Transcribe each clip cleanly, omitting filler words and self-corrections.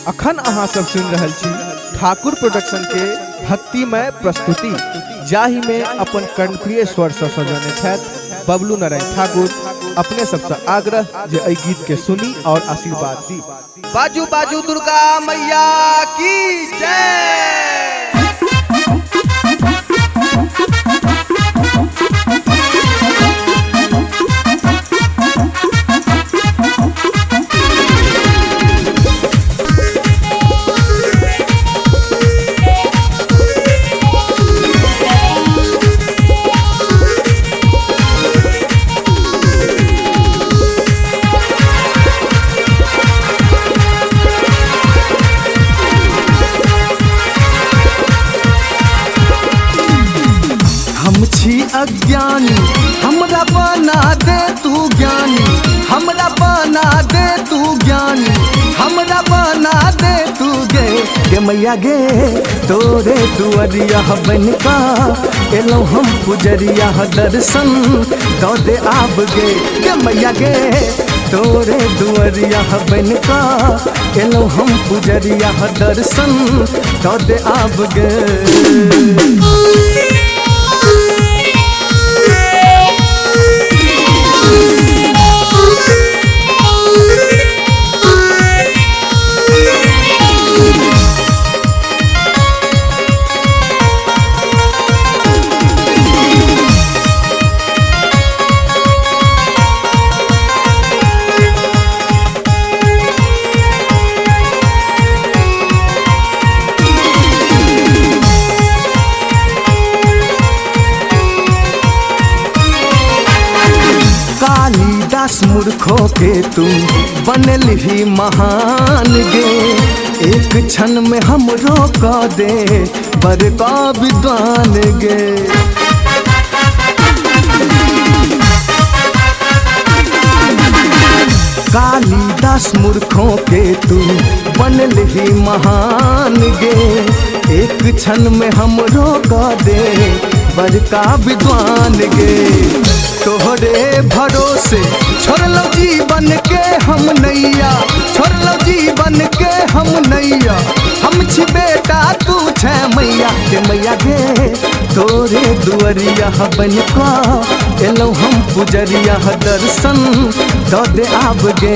अखन अहाँ सब सुन रहल छी ठाकुर प्रोडक्शन के भक्तिमय प्रस्तुति, जाहि में अपन कर्णप्रिय स्वर से सजने छथि बबलू नारायण ठाकुर। अपने सबसे आग्रह जे एहि गीत के सुनी और आशीर्वाद दी। बाजू बाजू दुर्गा मैया की जय। अज्ञानी हमरा बना दे तू ज्ञानी, हमरा बना दे तू ज्ञानी, हमरा बना दे तू गे मैया गे। तोरे दुआरिया बनका एलो हम पुजरिया दर्शन दो दे आब गे मैया गे। तोरे दुआरिया बनका एलो हम पुजरिया दर्शन दो दे आब गे। कालिदास मूर्खों के तू बनल ही महान गे। एक क्षण में हम रोक दे बड़का विद्वान गे। कालिदास मूर्खों के तू बनल ही महान गे। एक क्षण में हम रोक दे बड़का विद्वान गे। तोहरे भरोसे छोड़लो जीवन के हम नैया, छोड़लो जीवन के हम नैया। हम छी बेटा तू छे मैया के मैया गे। तोरे दुआरिया बनका एलो हम पुजरिया दर्शन दो दे आब गे।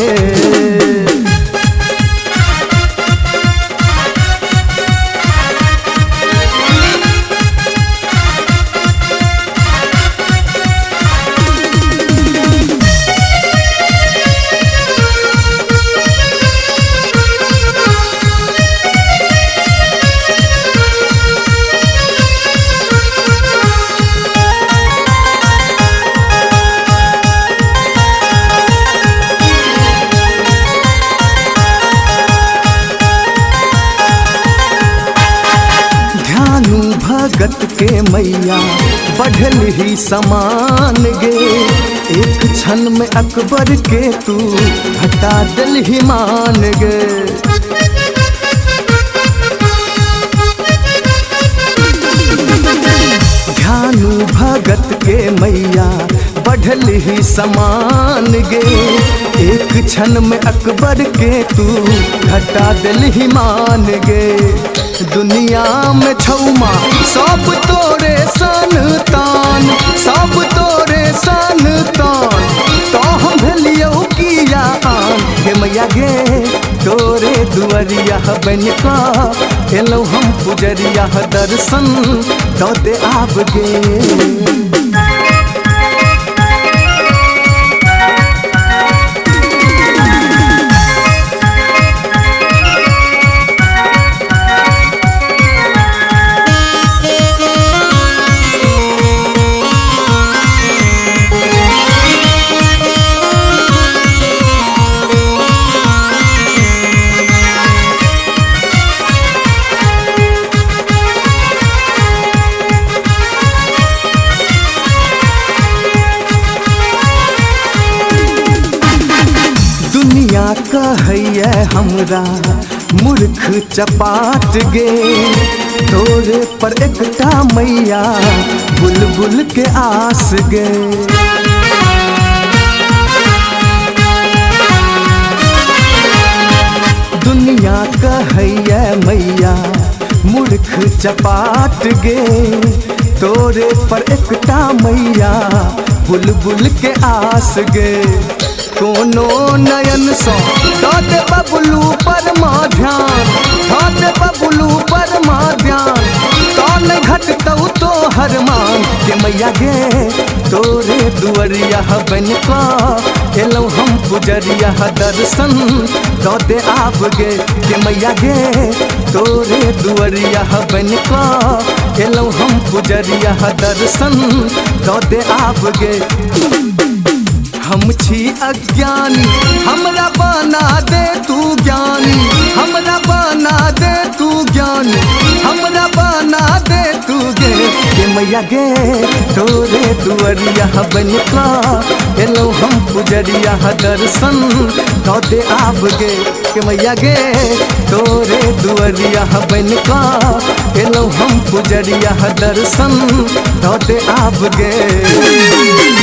भगत के मैया बढ़ल ही समान गे। एक क्षण में अकबर के तू हटा दिल ही मान गे। ध्यानु भगत के मैया बढ़ल ही समान गे। एक क्षण में अकबर के तू हटा दिल ही मान गे। दुनिया में छौमा सब तोरे संतान, सब तोरे संतान। तो हम भेलियो किया आन गे मैया गे। तोरे दुआरिया बनका एलो हम पुजरिया दर्शन दो दे आब गे। कहैया हमरा मूर्ख चपाट गे। तोरे पर एकटा मैया बुलबुल के आस गे। दुनिया कहैया मैया मूर्ख चपाट गे, तोरे पर एकटा मैया बुलबुल के आस गे। कोनो नयन सो दे बबलू पर माँ ध्यान, दे बबलू पर माँ ध्यान, कौन घटतौ तो हर मान के मैया गे। तोरे दुअरिया बन का एलौ हम पुजरिया दर्शन दो दे आप गे के मैया गे। तोरे दुअरिया बन का एलौ हम पुजरिया दर्शन दो दे आप गे। हम छी अज्ञानी हमरा बना दे तू ज्ञानी, हमरा बना दे तू ज्ञानी, हमरा बना दे तू गे के मैया गे। तोरे दुअरिया बन का एलो हम पुजरिया दर्शन दो दे आप गे के मैया गे। तोरे दुअरिया बन का एलो हम पुजरिया दर्शन दो दे आप गे।